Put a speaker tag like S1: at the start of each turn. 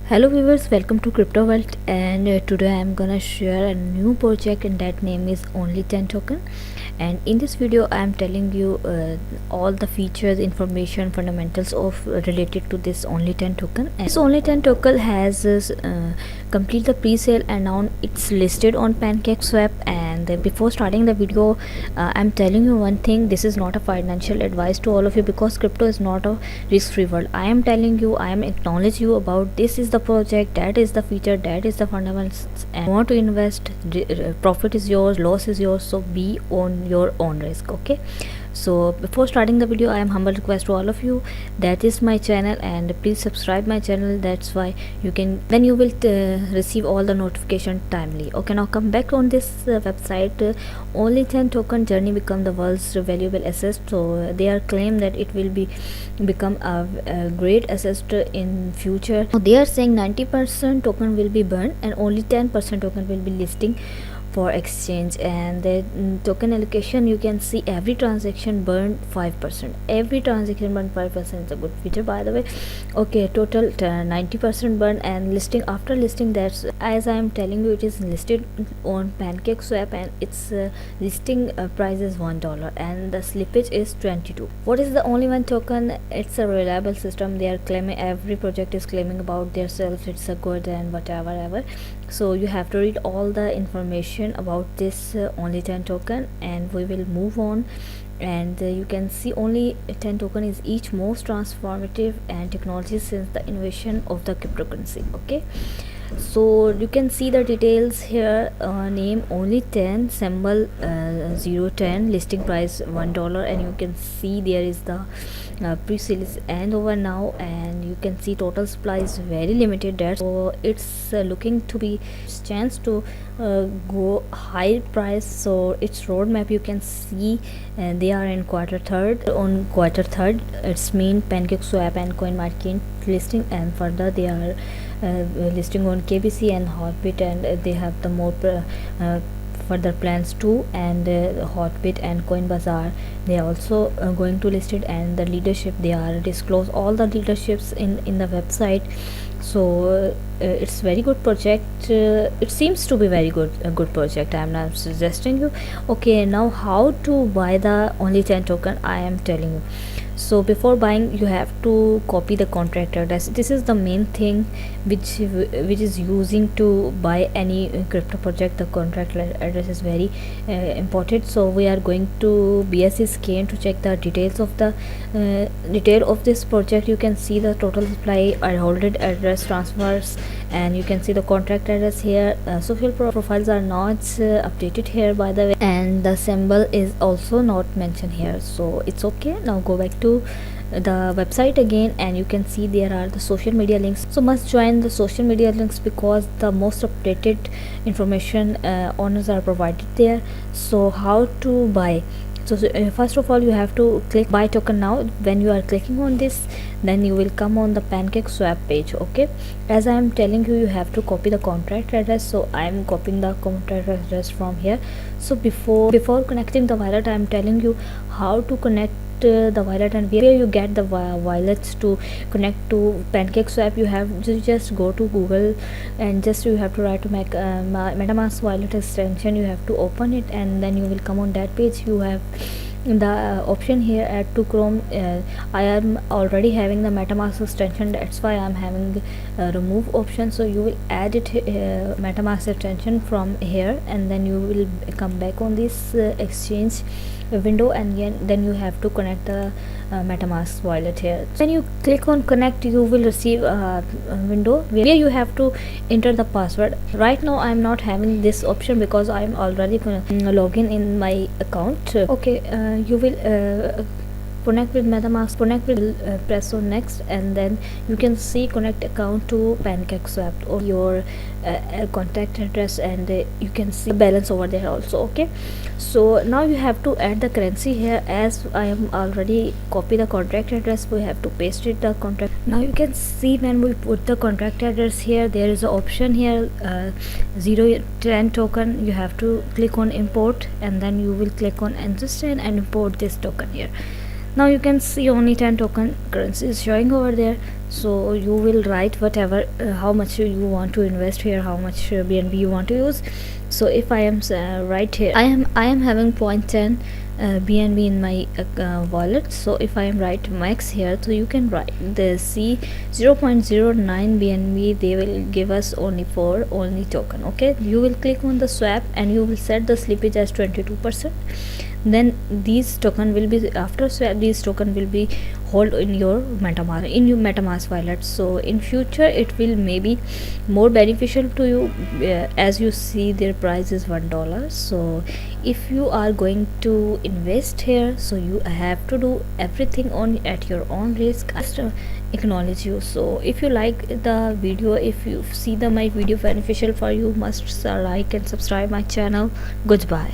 S1: Hello viewers, welcome to Crypto World, and today I am gonna share a new project and that name is Only 10 Token. And in this video I am telling you all the features, information, fundamentals of related to this Only 10 token. And this Only 10 token has complete the pre-sale and now it's listed on PancakeSwap. And before starting the video, I'm telling you one thing: this is not a financial advice to all of you because crypto is not a risk-free world. I am telling you, I am acknowledge you about this is the project, that is the feature, that is the fundamentals, and want to invest, profit is yours, loss is yours, so be on your own risk. Okay, so before starting the video, I am humble request to all of you, that is my channel, and please subscribe my channel. That's why you can, then you will receive all the notification timely. Okay, now come back on this website. Only 10 token journey become the world's valuable asset. So they are claim that it will be become a great asset in future. Now they are saying 90% token will be burned and only 10% token will be listing for exchange. And the token allocation, you can see every transaction burned 5%. Every transaction burned 5% is a good feature, by the way. Okay, total 90% burn. And listing, after listing, that's as I am telling you, it is listed on PancakeSwap and its listing price is $1 and the slippage is 22. What is the only one token? It's a reliable system. They are claiming, every project is claiming about their self it's a good and whatever ever. So you have to read all the information about this only 10 token, and we will move on. And you can see only 10 token is each most transformative and technology since the innovation of the cryptocurrency. Okay, so you can see the details here. Name only 10, symbol 010, listing price $1, and you can see there is the pre-sale is end over now, and you can see total supply is very limited there. So it's looking to be chance to go high price. So its roadmap you can see, and they are in quarter third. On quarter third, it's mean PancakeSwap and CoinMarket listing, and further they are listing on KBC and Hotbit, and they have the more further plans too. And Hotbit and Coinbazaar, they are also going to list it. And the leadership, they are disclose all the leaderships in the website. So it's very good project. It seems to be very good, a good project. I am not suggesting you. Okay, now how to buy the only 10 token, I am telling you. So before buying, you have to copy the contract address. This is the main thing which is using to buy any crypto project. The contract address is very important. So we are going to BSC scan to check the details of the detail of this project. You can see the total supply, holded address, transfers, and you can see the contract address here. Social profiles are not updated here, by the way, and the symbol is also not mentioned here, so it's okay. Now go back to the website again, and you can see there are the social media links. So must join the social media links because the most updated information owners are provided there. So how to buy? So first of all, you have to click buy token now. When you are clicking on this, then you will come on the PancakeSwap page. Okay, as I am telling you, you have to copy the contract address. So I am copying the contract address from here. So before connecting the wallet, I am telling you how to connect the wallet and where you get the wallets to connect to PancakeSwap. You have to just go to Google and just you have to write to make MetaMask wallet extension. You have to open it, and then you will come on that page. You have the option here, add to Chrome. I am already having the MetaMask extension, that's why I am having remove option. So you will add it MetaMask extension from here, and then you will come back on this exchange window, and then you have to connect the MetaMask wallet here. When you click on connect, you will receive a window where you have to enter the password. Right now I am not having this option because I am already login in my account. Okay, you will connect with MetaMask, connect with press on next, and then you can see connect account to PancakeSwap or your contact address, and you can see balance over there also. Okay, so now you have to add the currency here. As I am already copy the contract address, we have to paste it the contract. Now you can see when we put the contract address here, there is an option here 010 token. You have to click on import, and then you will click on understand and import this token here. Now you can see only 10 token currency is showing over there. So you will write whatever how much you want to invest here, how much BNB you want to use. So if I am right here, I am having 0.10 BNB in my wallet. So if I am write max here, so you can write the C 0.09 BNB. They will give us only for only token. Okay, you will click on the swap and you will set the slippage as 22%. Then these token will be, after swap, these token will be hold in your MetaMask wallet. So in future it will maybe more beneficial to you, as you see their price is $1. So if you are going to invest here, so you have to do everything on at your own risk. Just acknowledge you. So if you like the video, if you see the my video beneficial for you, must like and subscribe my channel. Goodbye.